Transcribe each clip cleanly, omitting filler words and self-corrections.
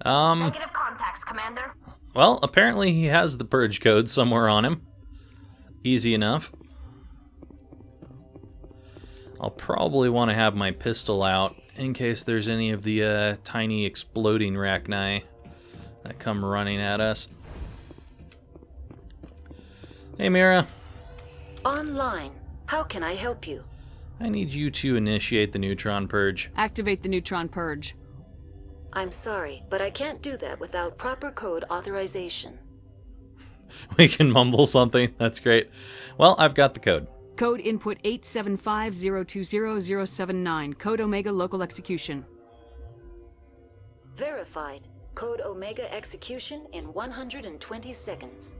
Negative contacts, Commander. Well, apparently he has the purge code somewhere on him. Easy enough. I'll probably want to have my pistol out in case there's any of the tiny exploding arachni that come running at us. Hey, Mira. Online. How can I help you? I need you to initiate the neutron purge. Activate the neutron purge. I'm sorry, but I can't do that without proper code authorization. We can mumble something. That's great. Well, I've got the code. Code input 875020079. Code Omega local execution. Verified. Code Omega execution in 120 seconds.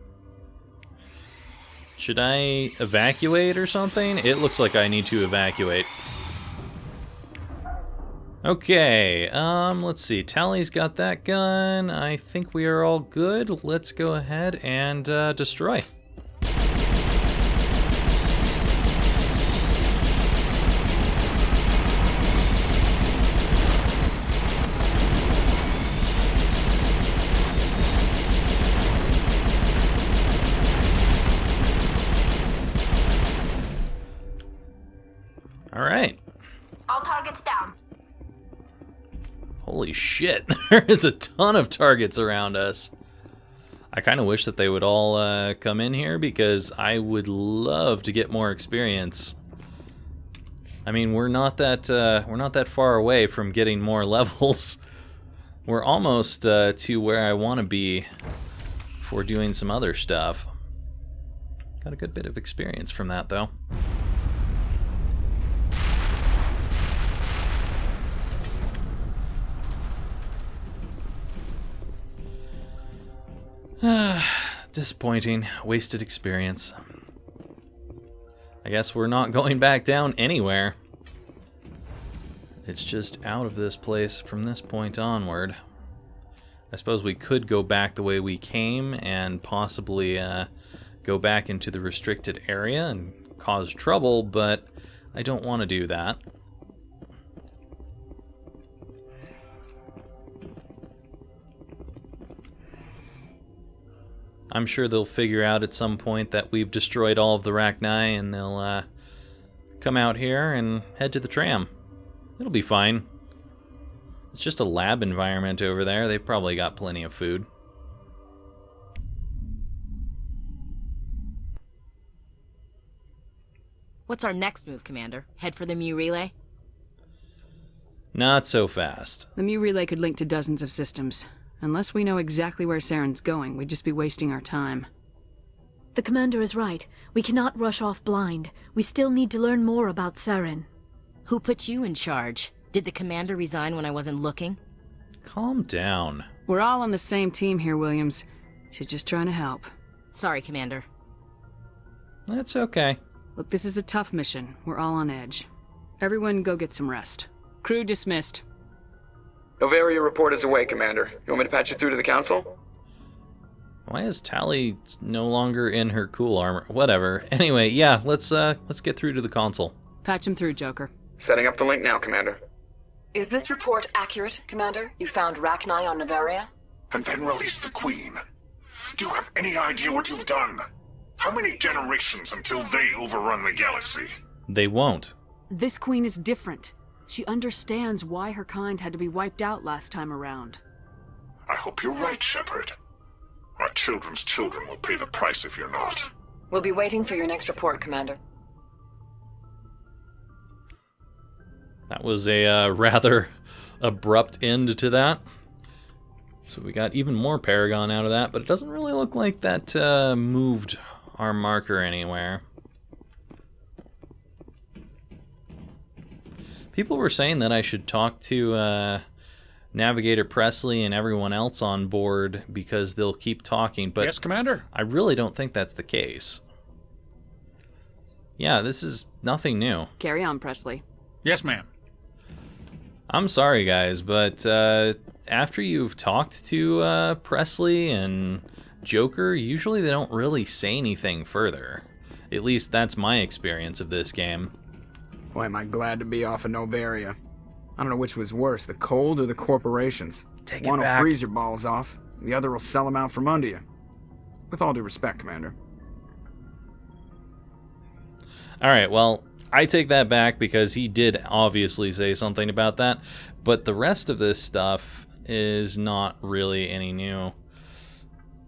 Should I evacuate or something? It looks like I need to evacuate. Okay, let's see. Tally's got that gun. I think we are all good. Let's go ahead and destroy. All right. All targets down. Holy shit, there is a ton of targets around us. I kind of wish that they would all come in here because I would love to get more experience. I mean, we're not that far away from getting more levels. We're almost to where I want to be for doing some other stuff. Got a good bit of experience from that, though. Disappointing. Wasted experience. I guess we're not going back down anywhere. It's just out of this place from this point onward. I suppose we could go back the way we came and possibly go back into the restricted area and cause trouble, but I don't want to do that. I'm sure they'll figure out at some point that we've destroyed all of the arachni and they'll come out here and head to the tram. It'll be fine. It's just a lab environment over there. They've probably got plenty of food. What's our next move, Commander? Head for the Mu relay? Not so fast. The Mu relay could link to dozens of systems. Unless we know exactly where Saren's going, we'd just be wasting our time. The commander is right. We cannot rush off blind. We still need to learn more about Saren. Who put you in charge? Did the commander resign when I wasn't looking? Calm down. We're all on the same team here, Williams. She's just trying to help. Sorry, Commander. That's okay. Look, this is a tough mission. We're all on edge. Everyone go get some rest. Crew dismissed. Novaria report is away, Commander. You want me to patch you through to the Council? Why is Tally no longer in her cool armor? Whatever. Anyway, yeah, let's get through to the console. Patch him through, Joker. Setting up the link now, Commander. Is this report accurate, Commander? You found Rachni on Novaria? And then released the Queen. Do you have any idea what you've done? How many generations until they overrun the galaxy? They won't. This Queen is different. She understands why her kind had to be wiped out last time around. I hope you're right, Shepard. Our children's children will pay the price if you're not. We'll be waiting for your next report, Commander. That was a rather abrupt end to that. So we got even more Paragon out of that, but it doesn't really look like that moved our marker anywhere. People were saying that I should talk to Navigator Presley and everyone else on board because they'll keep talking, but yes, Commander. I really don't think that's the case. Yeah, this is nothing new. Carry on, Presley. Yes, ma'am. I'm sorry, guys, but after you've talked to Presley and Joker, usually they don't really say anything further. At least that's my experience of this game. Boy, am I glad to be off of Novaria. I don't know which was worse, the cold or the corporations. Take it One will back. freeze your balls off, the other will sell them out from under you. With all due respect, Commander. Alright, well, I take that back because he did obviously say something about that, but the rest of this stuff is not really any new.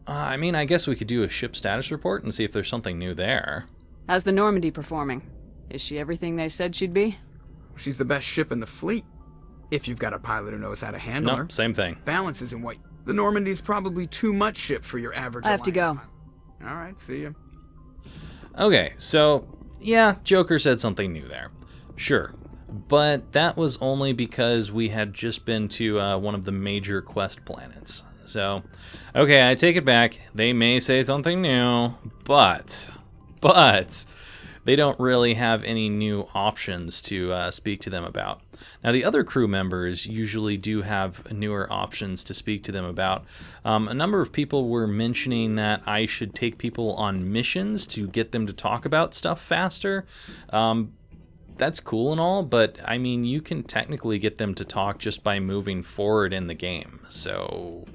I mean, I guess we could do a ship status report and see if there's something new there. How's the Normandy performing? Is she everything they said she'd be? She's the best ship in the fleet. If you've got a pilot who knows how to handle her. Nope, same thing. Balance isn't what... The Normandy's probably too much ship for your average I have to Alliance go. pilot. Alright, see ya. Okay, so, yeah, Joker said something new there. Sure. But that was only because we had just been to one of the major quest planets. So, okay, I take it back. They may say something new, but they don't really have any new options to speak to them about. Now, the other crew members usually do have newer options to speak to them about. A number of people were mentioning that I should take people on missions to get them to talk about stuff faster. That's cool and all, but I mean, you can technically get them to talk just by moving forward in the game. So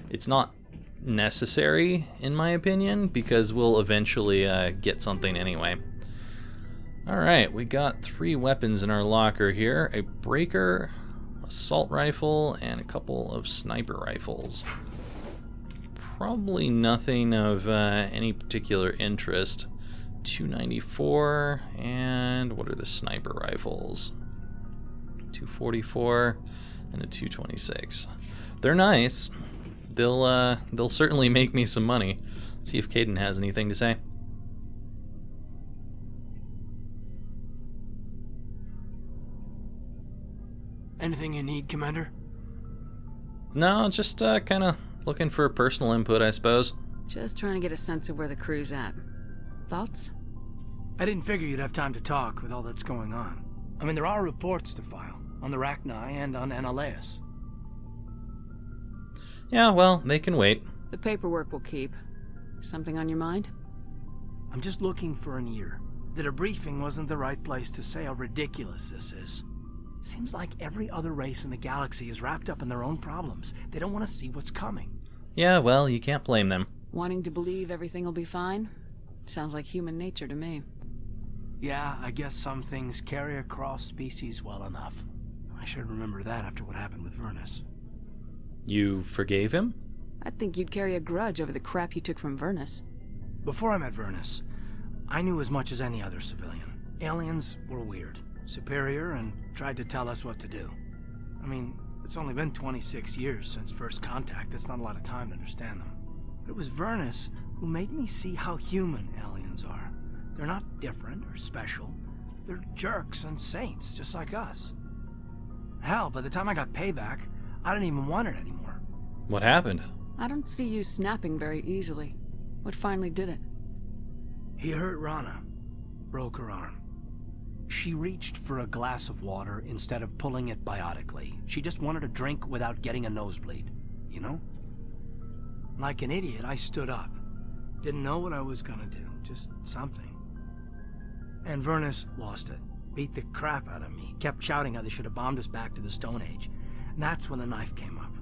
it's not necessary, in my opinion, because we'll eventually get something anyway. Alright, we got 3 weapons in our locker here. A breaker, assault rifle, and a couple of sniper rifles. Probably nothing of any particular interest. 294, and what are the sniper rifles? 244 and a 226. They're nice. They'll certainly make me some money. Let's see if Kaidan has anything to say. Anything you need, Commander? No, just kind of looking for personal input, I suppose. Just trying to get a sense of where the crew's at. Thoughts? I didn't figure you'd have time to talk with all that's going on. I mean, there are reports to file on the Rachni and on Annaleus. Yeah, well, they can wait. The paperwork will keep. Something on your mind? I'm just looking for an ear. The debriefing wasn't the right place to say how ridiculous this is. Seems like every other race in the galaxy is wrapped up in their own problems. They don't want to see what's coming. Yeah, well, you can't blame them. Wanting to believe everything will be fine? Sounds like human nature to me. Yeah, I guess some things carry across species well enough. I should remember that after what happened with Vernus. You forgave him? I think you'd carry a grudge over the crap you took from Vernus. Before I met Vernus, I knew as much as any other civilian. Aliens were weird, superior, and tried to tell us what to do. I mean, it's only been 26 years since first contact. That's not a lot of time to understand them. But it was Vernus who made me see how human aliens are. They're not different or special. They're jerks and saints, just like us. Hell, by the time I got payback, I didn't even want it anymore. What happened? I don't see you snapping very easily. What finally did it? He hurt Rana. Broke her arm. She reached for a glass of water instead of pulling it biotically. She just wanted a drink without getting a nosebleed, you know? Like an idiot, I stood up. Didn't know what I was gonna do, just something. And Vernus lost it. Beat the crap out of me. Kept shouting how they should have bombed us back to the Stone Age. And that's when the knife came up.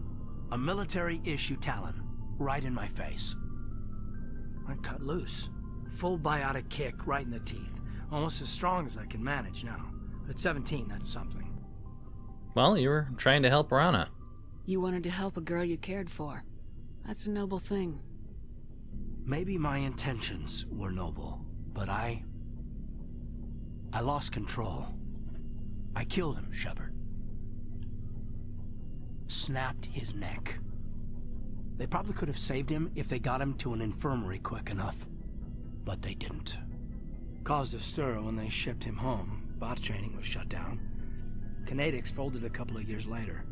A military-issue talon, right in my face. I cut loose. Full biotic kick right in the teeth. Almost as strong as I can manage now. But at 17, that's something. Well, you were trying to help Rana. You wanted to help a girl you cared for. That's a noble thing. Maybe my intentions were noble, but I lost control. I killed him, Shepard. Snapped his neck. They probably could have saved him if they got him to an infirmary quick enough. But they didn't. Caused a stir when they shipped him home. Bot training was shut down. Kinetics folded a couple of years later.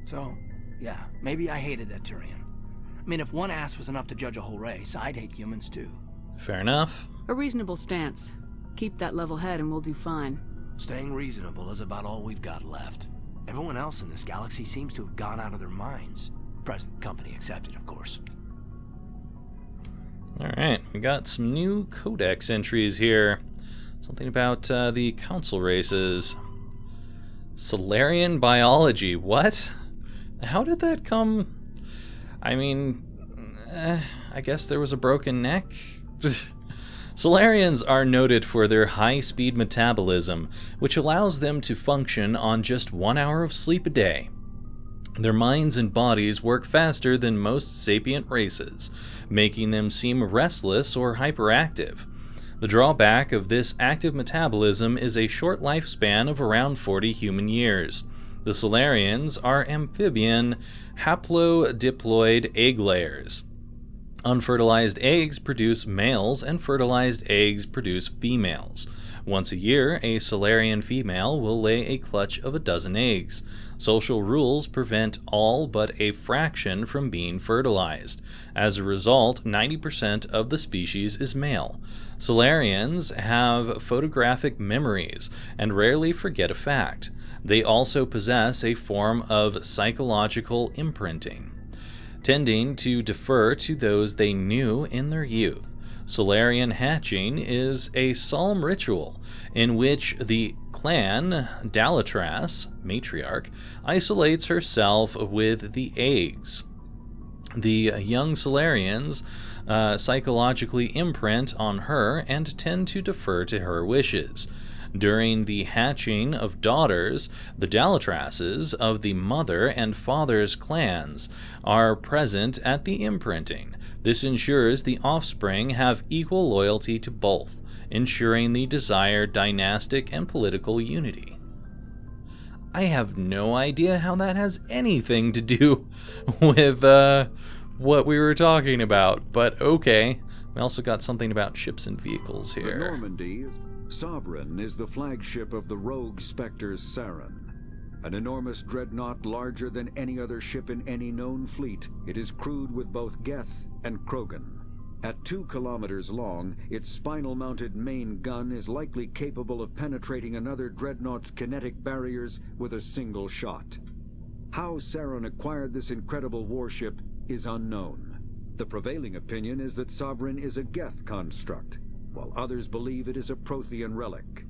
So, yeah, maybe I hated that Turian. I mean, if one ass was enough to judge a whole race, I'd hate humans too. Fair enough. A reasonable stance. Keep that level head and we'll do fine. Staying reasonable is about all we've got left. Everyone else in this galaxy seems to have gone out of their minds. Present company accepted, of course. Alright, we got some new codex entries here. Something about the council races. Solarian biology. What? How did that come? I mean, I guess there was a broken neck? Solarians are noted for their high-speed metabolism, which allows them to function on just 1 hour of sleep a day. Their minds and bodies work faster than most sapient races, making them seem restless or hyperactive. The drawback of this active metabolism is a short lifespan of around 40 human years. The Solarians are amphibian, haplodiploid egg layers. Unfertilized eggs produce males and fertilized eggs produce females. Once a year, a Solarian female will lay a clutch of 12 eggs. Social rules prevent all but a fraction from being fertilized. As a result, 90% of the species is male. Solarians have photographic memories and rarely forget a fact. They also possess a form of psychological imprinting, tending to defer to those they knew in their youth. Solarian hatching is a solemn ritual in which the clan Dalatras, matriarch, isolates herself with the eggs. The young Solarians psychologically imprint on her and tend to defer to her wishes. During the hatching of daughters, the Dalatrases of the mother and father's clans are present at the imprinting. This ensures the offspring have equal loyalty to both, ensuring the desired dynastic and political unity. I have no idea how that has anything to do with what we were talking about, but okay. We also got something about ships and vehicles here. The Normandy Sovereign is the flagship of the rogue Spectre's Saren. An enormous dreadnought larger than any other ship in any known fleet, it is crewed with both Geth and Krogan. At 2 kilometers long, its spinal-mounted main gun is likely capable of penetrating another dreadnought's kinetic barriers with a single shot. How Saren acquired this incredible warship is unknown. The prevailing opinion is that Sovereign is a Geth construct, while others believe it is a Prothean relic.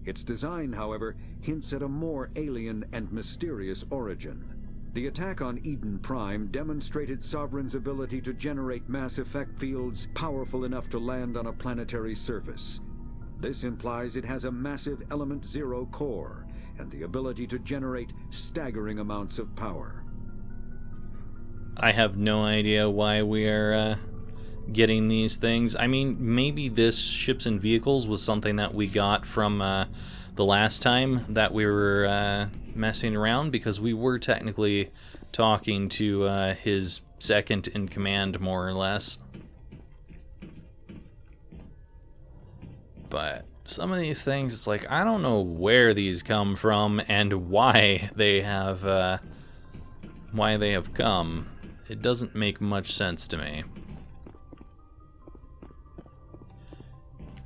Its design, however, hints at a more alien and mysterious origin. The attack on Eden Prime demonstrated Sovereign's ability to generate mass effect fields powerful enough to land on a planetary surface. This implies it has a massive Element Zero core and the ability to generate staggering amounts of power. I have no idea why we are getting these things. I mean, maybe this ships and vehicles was something that we got from the last time that we were messing around, because we were technically talking to his second in command, more or less. But some of these things, it's like, I don't know where these come from and why they have come. It doesn't make much sense to me.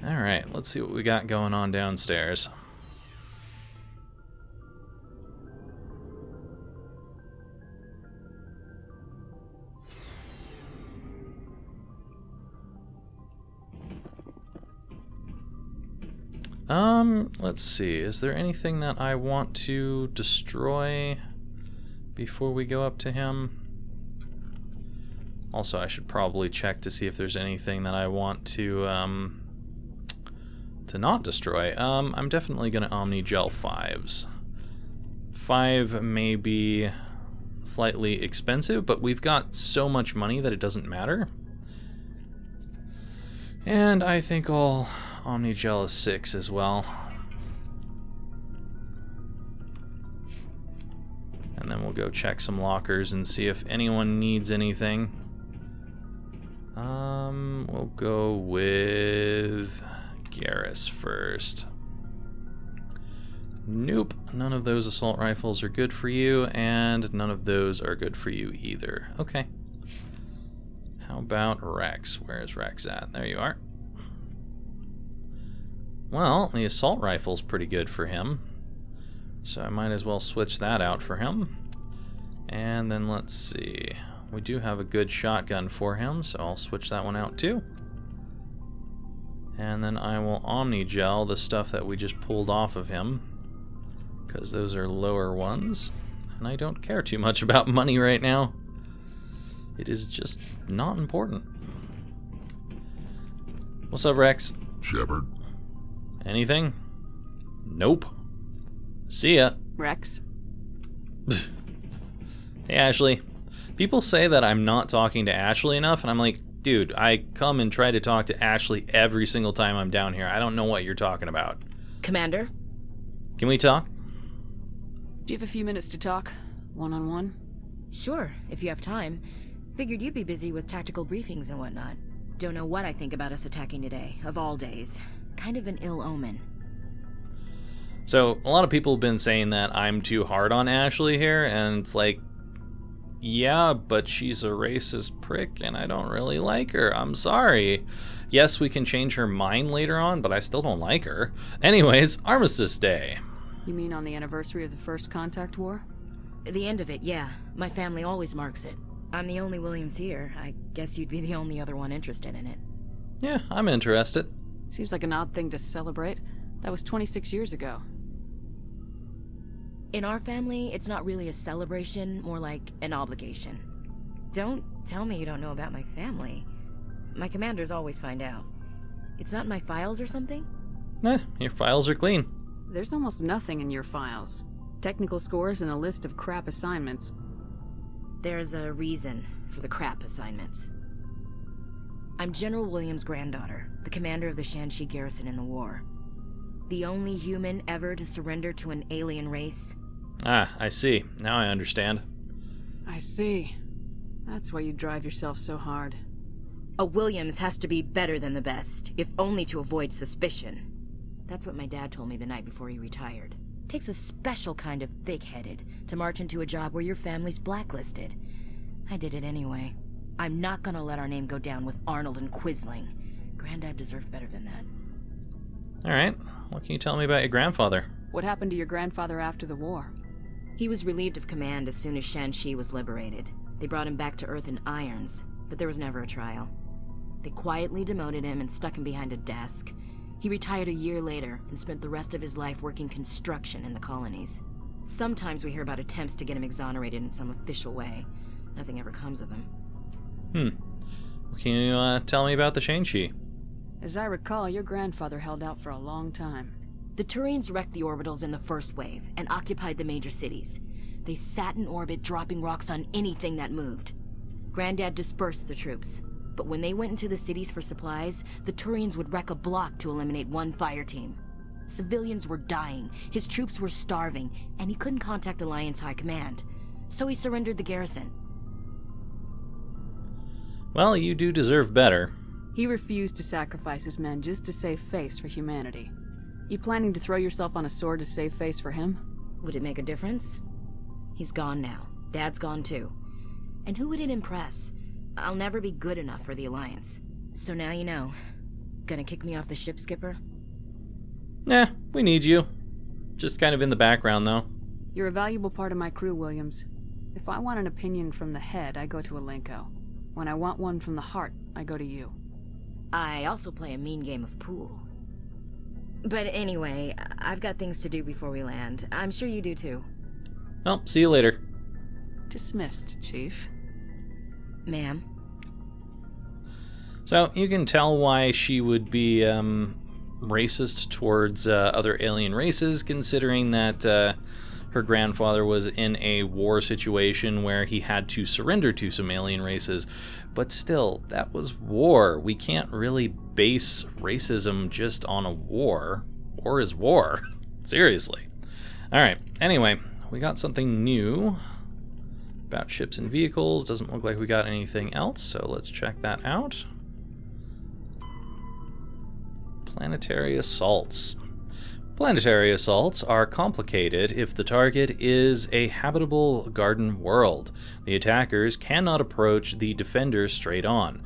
Alright, let's see what we got going on downstairs. Let's see, is there anything that I want to destroy before we go up to him? Also, I should probably check to see if there's anything that I want to not destroy. I'm definitely going to Omni-Gel 5s. 5 may be slightly expensive, but we've got so much money that it doesn't matter. And I think I'll Omni-Gel 6 as well. And then we'll go check some lockers and see if anyone needs anything. We'll go with Garrus first. Nope, none of those assault rifles are good for you, and none of those are good for you either. Okay. How about Rex? Where's Rex at? There you are. Well, the assault rifle's pretty good for him, so I might as well switch that out for him. And then let's see. We do have a good shotgun for him, so I'll switch that one out too. And then I will Omni-Gel the stuff that we just pulled off of him because those are lower ones, and I don't care too much about money right now. It is just not important. What's up, Rex? Shepard. Anything? Nope. See ya. Rex? Hey, Ashley. People say that I'm not talking to Ashley enough, and I'm like, dude, I come and try to talk to Ashley every single time I'm down here. I don't know what you're talking about. Commander? Can we talk? Do you have a few minutes to talk? One-on-one? Sure, if you have time. Figured you'd be busy with tactical briefings and whatnot. Don't know what I think about us attacking today, of all days. Kind of an ill omen. So, a lot of people have been saying that I'm too hard on Ashley here, and it's like, yeah, but she's a racist prick, and I don't really like her. I'm sorry. Yes, we can change her mind later on, but I still don't like her. Anyways, Armistice Day. You mean on the anniversary of the First Contact War? The end of it, yeah. My family always marks it. I'm the only Williams here. I guess you'd be the only other one interested in it. Yeah, I'm interested. Seems like an odd thing to celebrate. That was 26 years ago. In our family, it's not really a celebration, more like an obligation. Don't tell me you don't know about my family. My commanders always find out. It's not in my files or something? Your files are clean. There's almost nothing in your files. Technical scores and a list of crap assignments. There's a reason for the crap assignments. I'm General Williams' granddaughter, the commander of the Shanxi garrison in the war. The only human ever to surrender to an alien race. Ah, I see. Now I understand. I see. That's why you drive yourself so hard. A Williams has to be better than the best, if only to avoid suspicion. That's what my dad told me the night before he retired. Takes a special kind of thick-headed to march into a job where your family's blacklisted. I did it anyway. I'm not gonna let our name go down with Arnold and Quisling. Granddad deserved better than that. Alright, what can you tell me about your grandfather? What happened to your grandfather after the war? He was relieved of command as soon as Shanxi was liberated. They brought him back to Earth in irons, but there was never a trial. They quietly demoted him and stuck him behind a desk. He retired a year later and spent the rest of his life working construction in the colonies. Sometimes we hear about attempts to get him exonerated in some official way. Nothing ever comes of them. Can you tell me about the Shanxi? As I recall, your grandfather held out for a long time. The Turians wrecked the orbitals in the first wave and occupied the major cities. They sat in orbit, dropping rocks on anything that moved. Granddad dispersed the troops, but when they went into the cities for supplies, the Turians would wreck a block to eliminate one fire team. Civilians were dying, his troops were starving, and he couldn't contact Alliance High Command. So he surrendered the garrison. Well, you do deserve better. He refused to sacrifice his men just to save face for humanity. You planning to throw yourself on a sword to save face for him? Would it make a difference? He's gone now. Dad's gone too. And who would it impress? I'll never be good enough for the Alliance. So now you know. Gonna kick me off the ship, Skipper? Nah, we need you. Just kind of in the background, though. You're a valuable part of my crew, Williams. If I want an opinion from the head, I go to Alenko. When I want one from the heart, I go to you. I also play a mean game of pool. But anyway, I've got things to do before we land. I'm sure you do too. Well, see you later. Dismissed, Chief. Ma'am. So, you can tell why she would be racist towards other alien races, considering that her grandfather was in a war situation where he had to surrender to some alien races. But still, that was war. We can't really base racism just on a war. War is war. Seriously. Alright, anyway, we got something new about ships and vehicles. Doesn't look like we got anything else, so let's check that out. Planetary assaults. Planetary assaults are complicated if the target is a habitable garden world. The attackers cannot approach the defenders straight on.